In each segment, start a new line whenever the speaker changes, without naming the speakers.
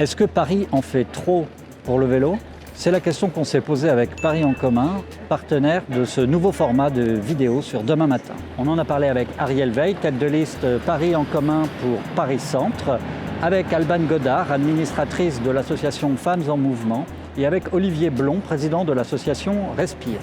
Est-ce que Paris en fait trop pour le vélo? C'est la question qu'on s'est posée avec Paris en commun, partenaire de ce nouveau format de vidéo sur Demain Matin. On en a parlé avec Ariel Veil, tête de liste Paris en commun pour Paris Centre, avec Alban Godard, administratrice de l'association Femmes en Mouvement, et avec Olivier Blond, président de l'association Respire.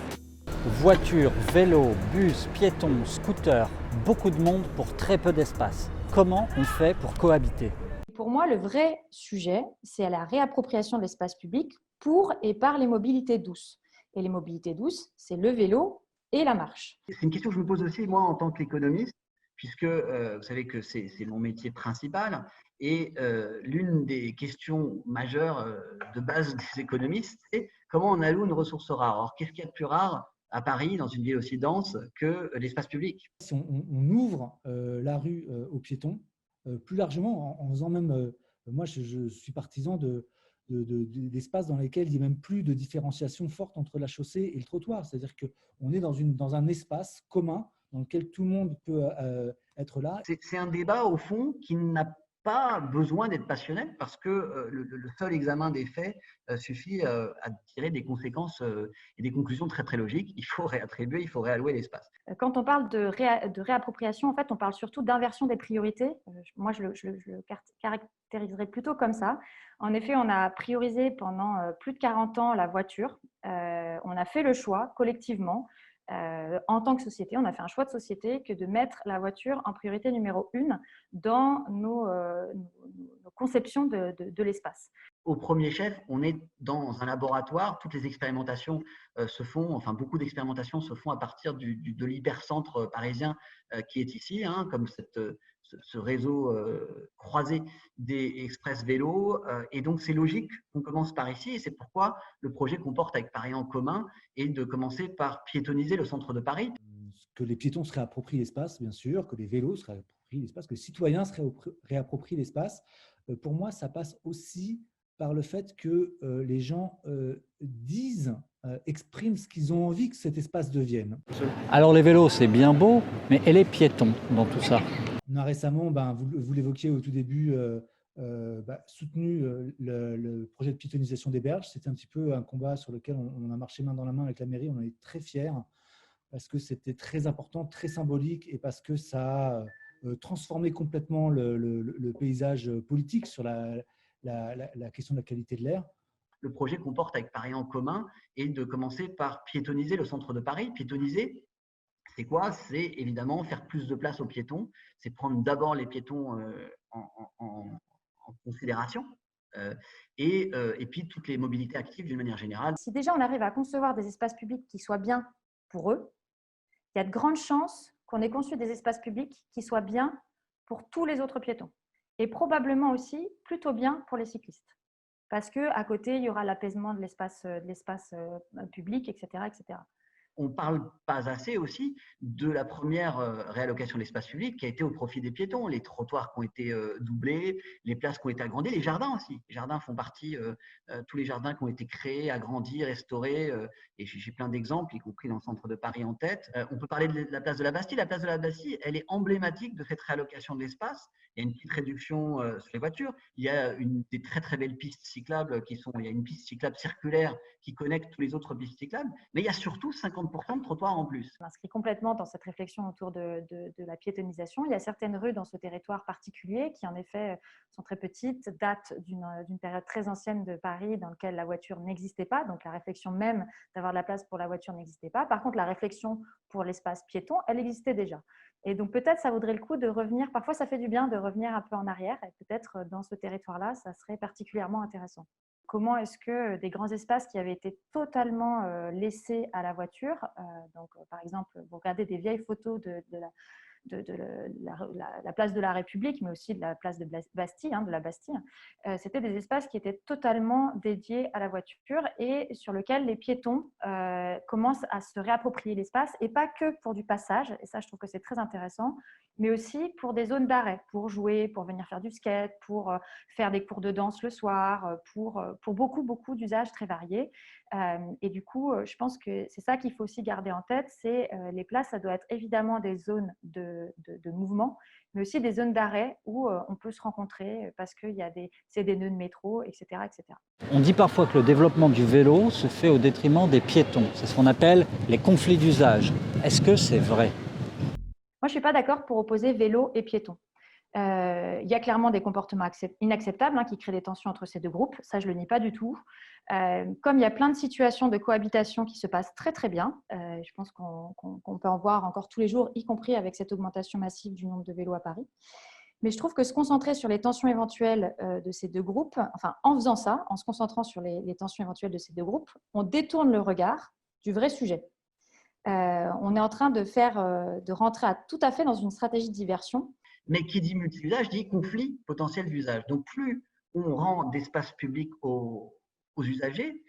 Voitures, vélos, bus, piétons, scooters, beaucoup de monde pour très peu d'espace. Comment on fait pour cohabiter?
Pour moi, le vrai sujet, c'est la réappropriation de l'espace public pour et par les mobilités douces. Et les mobilités douces, c'est le vélo et la marche.
C'est une question que je me pose aussi, moi, en tant qu'économiste, puisque vous savez que c'est mon métier principal. Et l'une des questions majeures de base des économistes, c'est comment on alloue une ressource rare. Alors, qu'est-ce qu'il y a de plus rare à Paris, dans une ville aussi dense, que l'espace public?
Si on ouvre la rue aux piétons, plus largement, en faisant même, moi je suis partisan d'espaces dans lesquels il n'y a même plus de différenciation forte entre la chaussée et le trottoir. C'est-à-dire qu'on est dans un espace commun dans lequel tout le monde peut être là.
C'est un débat, au fond, qui n'a pas besoin d'être passionnel parce que le seul examen des faits suffit à tirer des conséquences et des conclusions très, très logiques. Il faut réattribuer, il faut réallouer l'espace.
Quand on parle de réappropriation, en fait, on parle surtout d'inversion des priorités. Moi, je le caractériserais plutôt comme ça. En effet, on a priorisé pendant plus de 40 ans la voiture. On a fait le choix collectivement, en tant que société, on a fait un choix de société que de mettre la voiture en priorité numéro 1 dans nos conceptions de l'espace.
Au premier chef, on est dans un laboratoire. Toutes les expérimentations se font, enfin beaucoup d'expérimentations se font à partir de l'hypercentre parisien qui est ici, comme ce réseau croisé des express vélos. Et donc, c'est logique qu'on commence par ici. Et c'est pourquoi le projet qu'on porte avec Paris en commun est de commencer par piétonniser le centre de Paris.
Que les piétons se réapproprient l'espace, bien sûr, que les vélos se réapproprient l'espace, que les citoyens se réapproprient l'espace. Pour moi, ça passe aussi par le fait que les gens expriment ce qu'ils ont envie que cet espace devienne.
Alors les vélos, c'est bien beau, mais et les piétons dans tout ça?
On a récemment, vous l'évoquiez au tout début, soutenu le projet de piétonisation des berges. C'était un petit peu un combat sur lequel on a marché main dans la main avec la mairie. On en est très fiers parce que c'était très important, très symbolique et parce que ça a transformé complètement le paysage politique sur la question de la qualité de l'air.
Le projet qu'on porte avec Paris en commun est de commencer par piétoniser le centre de Paris. Piétoniser, c'est quoi? C'est évidemment faire plus de place aux piétons. C'est prendre d'abord les piétons en considération et puis toutes les mobilités actives d'une manière générale.
Si déjà on arrive à concevoir des espaces publics qui soient bien pour eux, il y a de grandes chances qu'on ait conçu des espaces publics qui soient bien pour tous les autres piétons et probablement aussi plutôt bien pour les cyclistes. Parce qu'à côté, il y aura l'apaisement de l'espace public, etc., etc.
On ne parle pas assez aussi de la première réallocation de l'espace public qui a été au profit des piétons. Les trottoirs qui ont été doublés, les places qui ont été agrandies, les jardins aussi. Les jardins font partie, tous les jardins qui ont été créés, agrandis, restaurés. Et j'ai plein d'exemples, y compris dans le centre de Paris en tête. On peut parler de la place de la Bastille. La place de la Bastille, elle est emblématique de cette réallocation de l'espace. Il y a une petite réduction sur les voitures. Il y a des très très belles pistes cyclables il y a une piste cyclable circulaire qui connecte tous les autres pistes cyclables. Mais il y a surtout 50% de trottoirs en plus.
Je m'inscris complètement dans cette réflexion autour de la piétonisation. Il y a certaines rues dans ce territoire particulier qui, en effet, sont très petites, datent d'une période très ancienne de Paris dans laquelle la voiture n'existait pas. Donc, la réflexion même d'avoir de la place pour la voiture n'existait pas. Par contre, la réflexion pour l'espace piéton, elle existait déjà. Et donc, peut-être, ça vaudrait le coup de revenir. Parfois, ça fait du bien de revenir un peu en arrière. Et peut-être, dans ce territoire-là, ça serait particulièrement intéressant. Comment est-ce que des grands espaces qui avaient été totalement laissés à la voiture, par exemple, vous regardez des vieilles photos de la place de la République, mais aussi de la place de Bastille, de la Bastille, c'était des espaces qui étaient totalement dédiés à la voiture et sur lesquels les piétons commencent à se réapproprier l'espace, et pas que pour du passage, et ça je trouve que c'est très intéressant, mais aussi pour des zones d'arrêt, pour jouer, pour venir faire du skate, pour faire des cours de danse le soir, pour beaucoup d'usages très variés. Et du coup, je pense que c'est ça qu'il faut aussi garder en tête, c'est les places, ça doit être évidemment des zones de de mouvement, mais aussi des zones d'arrêt où on peut se rencontrer parce que c'est des nœuds de métro, etc., etc.
On dit parfois que le développement du vélo se fait au détriment des piétons. C'est ce qu'on appelle les conflits d'usage. Est-ce que c'est vrai?
Moi, je ne suis pas d'accord pour opposer vélo et piéton. Il y a clairement des comportements inacceptables qui créent des tensions entre ces deux groupes. Ça, je ne le nie pas du tout. Comme il y a plein de situations de cohabitation qui se passent très, très bien, je pense qu'on peut en voir encore tous les jours, y compris avec cette augmentation massive du nombre de vélos à Paris. Mais je trouve que se concentrer sur les tensions éventuelles de ces deux groupes, enfin, en faisant ça, en se concentrant sur les tensions éventuelles de ces deux groupes, on détourne le regard du vrai sujet. On est en train de rentrer tout à fait dans une stratégie de diversion.
Mais qui dit multi-usage dit conflit potentiel d'usage. Donc, plus on rend d'espace public aux usagers,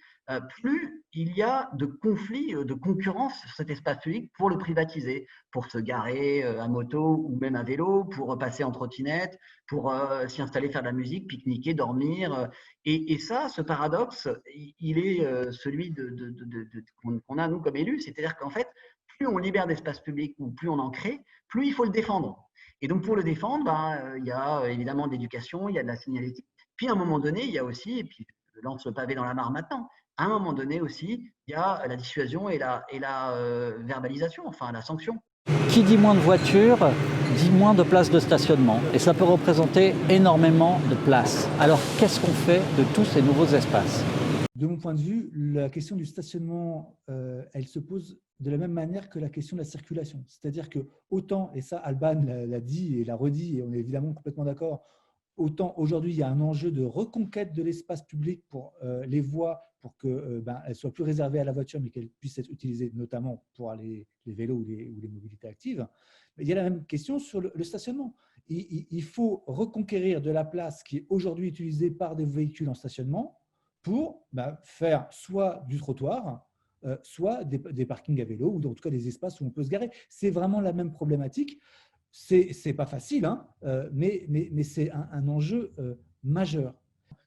plus il y a de conflits, de concurrence sur cet espace public pour le privatiser, pour se garer à moto ou même à vélo, pour passer en trottinette, pour s'y installer, faire de la musique, pique-niquer, dormir. Et ça, ce paradoxe, il est celui qu'on a, nous, comme élus. C'est-à-dire qu'en fait, plus on libère d'espace public ou plus on en crée, plus il faut le défendre. Et donc, pour le défendre, il y a évidemment de l'éducation, il y a de la signalétique. Puis, à un moment donné, il y a aussi, et puis je lance le pavé dans la mare maintenant, à un moment donné aussi, il y a la dissuasion et la verbalisation, enfin la sanction.
Qui dit moins de voitures, dit moins de places de stationnement. Et ça peut représenter énormément de places. Alors, qu'est-ce qu'on fait de tous ces nouveaux espaces?
De mon point de vue, la question du stationnement, elle se pose de la même manière que la question de la circulation. C'est-à-dire que autant, et ça Alban l'a dit et l'a redit, et on est évidemment complètement d'accord, autant aujourd'hui il y a un enjeu de reconquête de l'espace public pour les voies, pour qu'elles soient plus réservées à la voiture, mais qu'elles puissent être utilisées notamment pour les vélos ou les mobilités actives. Mais il y a la même question sur le stationnement. Il faut reconquérir de la place qui est aujourd'hui utilisée par des véhicules en stationnement pour faire soit du trottoir, soit des parkings à vélo, ou en tout cas des espaces où on peut se garer. C'est vraiment la même problématique. C'est pas facile, mais c'est un enjeu majeur.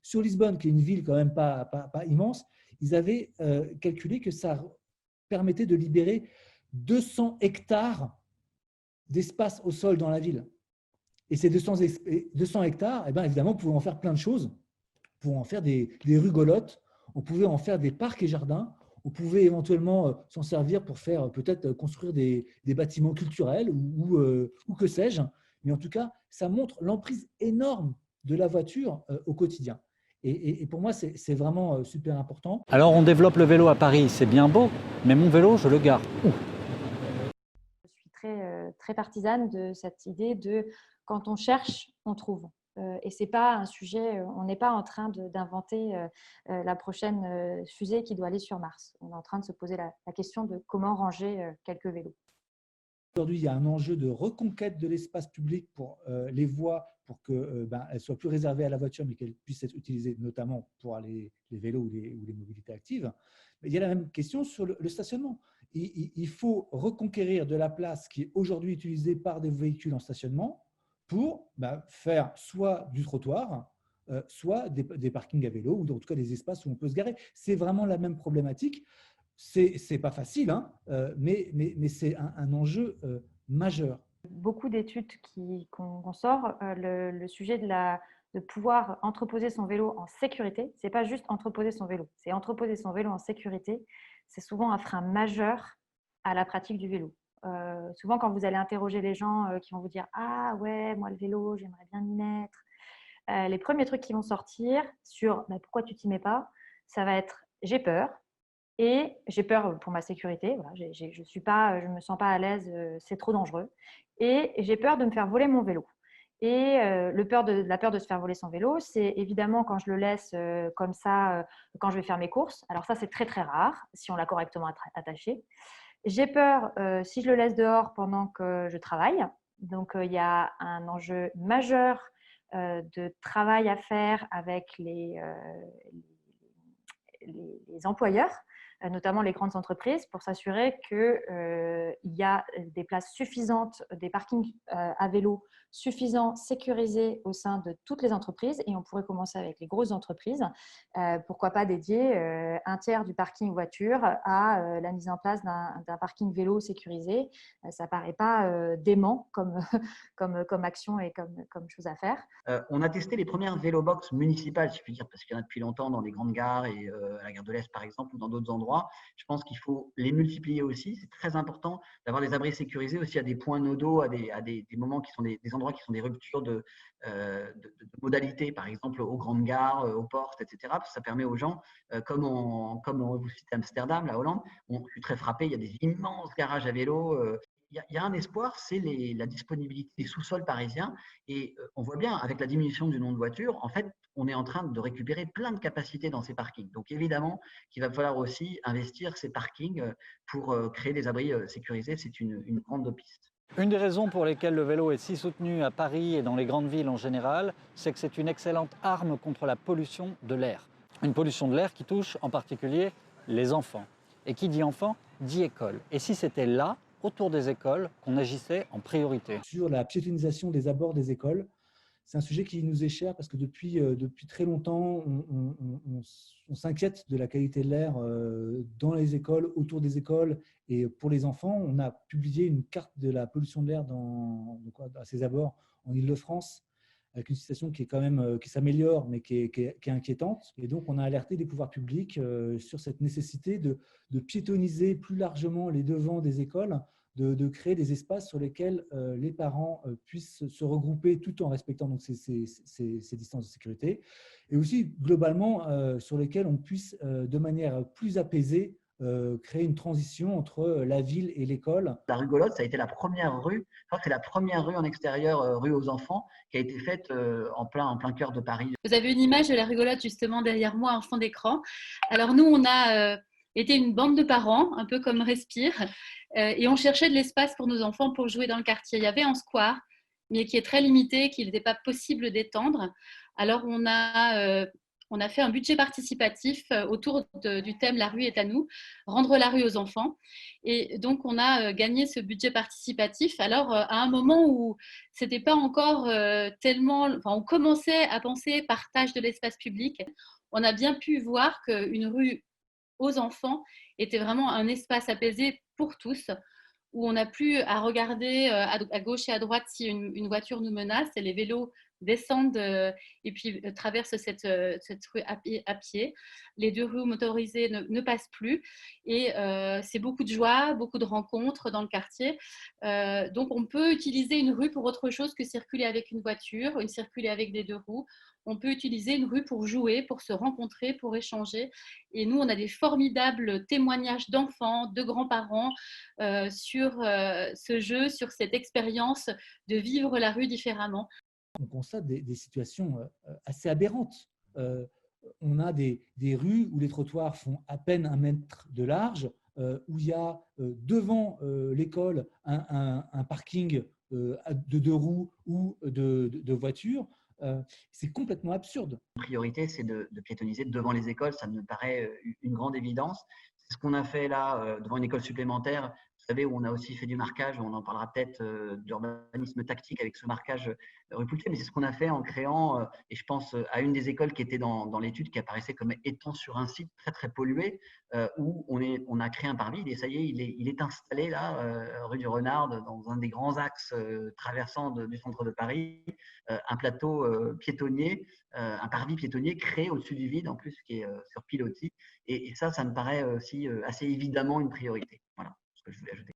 Sur Lisbonne, qui est une ville quand même pas immense, ils avaient calculé que ça permettait de libérer 200 hectares d'espace au sol dans la ville. Et ces 200 hectares, évidemment, on pouvait en faire plein de choses. On pouvait en faire des rigolotes, on pouvait en faire des parcs et jardins, on pouvait éventuellement s'en servir pour faire peut-être construire des bâtiments culturels ou que sais-je. Mais en tout cas, ça montre l'emprise énorme de la voiture au quotidien. Et pour moi, c'est vraiment super important.
Alors, on développe le vélo à Paris, c'est bien beau, mais mon vélo, je le gare où?
Je suis très partisane de cette idée de quand on cherche, on trouve. Et ce n'est pas un sujet, on n'est pas en train d'inventer la prochaine fusée qui doit aller sur Mars. On est en train de se poser la question de comment ranger quelques vélos.
Aujourd'hui, il y a un enjeu de reconquête de l'espace public pour les voies, pour qu'elles soient plus réservées à la voiture, mais qu'elles puissent être utilisées notamment pour les vélos ou les mobilités actives. Mais il y a la même question sur le stationnement. Il faut reconquérir de la place qui est aujourd'hui utilisée par des véhicules en stationnement pour faire soit du trottoir, soit des parkings à vélo, ou en tout cas des espaces où on peut se garer. C'est vraiment la même problématique. C'est pas facile, mais c'est un enjeu majeur.
Beaucoup d'études qu'on sort, le sujet de pouvoir entreposer son vélo en sécurité, ce n'est pas juste entreposer son vélo, c'est entreposer son vélo en sécurité. C'est souvent un frein majeur à la pratique du vélo. Souvent, quand vous allez interroger les gens qui vont vous dire « Ah ouais, moi le vélo, j'aimerais bien m'y mettre », les premiers trucs qui vont sortir sur pourquoi tu t'y mets pas, ça va être « J'ai peur ». Et j'ai peur pour ma sécurité, voilà, je ne me sens pas à l'aise, c'est trop dangereux. Et j'ai peur de me faire voler mon vélo. Et la peur de se faire voler son vélo, c'est évidemment quand je le laisse comme ça, quand je vais faire mes courses. Alors ça, c'est très très rare, si on l'a correctement attaché. J'ai peur si je le laisse dehors pendant que je travaille. Donc il y a un enjeu majeur de travail à faire avec les employeurs. notamment les grandes entreprises, pour s'assurer qu'il y a des places suffisantes, des parkings à vélo suffisants, sécurisés au sein de toutes les entreprises. Et on pourrait commencer avec les grosses entreprises. Pourquoi pas dédier un tiers du parking voiture à la mise en place d'un parking vélo sécurisé. Ça ne paraît pas dément comme action et comme chose à faire.
On a testé les premières vélobox municipales, si je puis dire, parce qu'il y en a depuis longtemps dans les grandes gares et à la gare de l'Est, par exemple, ou dans d'autres endroits. Je pense qu'il faut les multiplier aussi. C'est très important d'avoir des abris sécurisés aussi à des points nodaux, à des moments qui sont des endroits qui sont des ruptures de modalités, par exemple aux grandes gares, aux portes, etc. Parce que ça permet aux gens, comme vous citez Amsterdam, la Hollande, je suis très frappé, il y a des immenses garages à vélo. Il y a un espoir, c'est la disponibilité des sous-sols parisiens. Et on voit bien, avec la diminution du nombre de voitures, en fait, on est en train de récupérer plein de capacités dans ces parkings. Donc, évidemment, qu'il va falloir aussi investir ces parkings pour créer des abris sécurisés. C'est une grande piste.
Une des raisons pour lesquelles le vélo est si soutenu à Paris et dans les grandes villes en général, c'est que c'est une excellente arme contre la pollution de l'air. Une pollution de l'air qui touche en particulier les enfants. Et qui dit enfant, dit école. Et si c'était là, autour des écoles, qu'on agissait en priorité?
Sur la piétonisation des abords des écoles, c'est un sujet qui nous est cher parce que depuis très longtemps, on s'inquiète de la qualité de l'air dans les écoles, autour des écoles et pour les enfants. On a publié une carte de la pollution de l'air à ces abords en Île-de-France, avec une situation qui est quand même qui s'améliore, mais qui est inquiétante. Et donc, on a alerté les pouvoirs publics sur cette nécessité de piétoniser plus largement les devants des écoles, de créer des espaces sur lesquels les parents puissent se regrouper tout en respectant donc, ces distances de sécurité, et aussi globalement sur lesquels on puisse de manière plus apaisée créer une transition entre la ville et l'école.
La rue Golotte, ça a été la première rue, je crois que c'est la première rue en extérieur, rue aux enfants, qui a été faite en plein cœur de Paris.
Vous avez une image de la rue Golotte justement derrière moi en fond d'écran. Alors nous, on a été une bande de parents, un peu comme Respire, et on cherchait de l'espace pour nos enfants pour jouer dans le quartier. Il y avait un square, mais qui est très limité, qu'il n'était pas possible d'étendre. Alors on a fait un budget participatif autour du thème « La rue est à nous », rendre la rue aux enfants. Et donc, on a gagné ce budget participatif. Alors, à un moment où ce n'était pas encore tellement… Enfin, on commençait à penser partage de l'espace public, on a bien pu voir qu'une rue aux enfants était vraiment un espace apaisé pour tous, où on n'a plus à regarder à gauche et à droite si une voiture nous menace, et les vélos descendent et puis traversent cette rue à pied. Les deux roues motorisées ne passent plus, et c'est beaucoup de joie, beaucoup de rencontres dans le quartier. Donc on peut utiliser une rue pour autre chose que circuler avec une voiture, circuler avec des deux roues. On peut utiliser une rue pour jouer, pour se rencontrer, pour échanger. Et nous, on a des formidables témoignages d'enfants, de grands-parents sur ce jeu, sur cette expérience de vivre la rue différemment.
On constate des situations assez aberrantes. On a des rues où les trottoirs font à peine 1 mètre de large, où il y a devant l'école un parking de 2 roues ou de voitures. C'est complètement absurde.
La priorité, c'est de piétoniser devant les écoles. Ça me paraît une grande évidence. C'est ce qu'on a fait là devant une école supplémentaire. Vous savez, où on a aussi fait du marquage, on en parlera peut-être d'urbanisme tactique avec ce marquage rue Pouillet, mais c'est ce qu'on a fait en créant, et je pense à une des écoles qui était dans l'étude, qui apparaissait comme étant sur un site très très pollué, où on a créé un parvis, et ça y est, il est installé là, rue du Renard, dans un des grands axes traversant du centre de Paris, un plateau piétonnier, un parvis piétonnier créé au-dessus du vide, en plus, qui est sur pilotis, et ça me paraît aussi assez évidemment une priorité. Voilà. Que je voulais ajouter.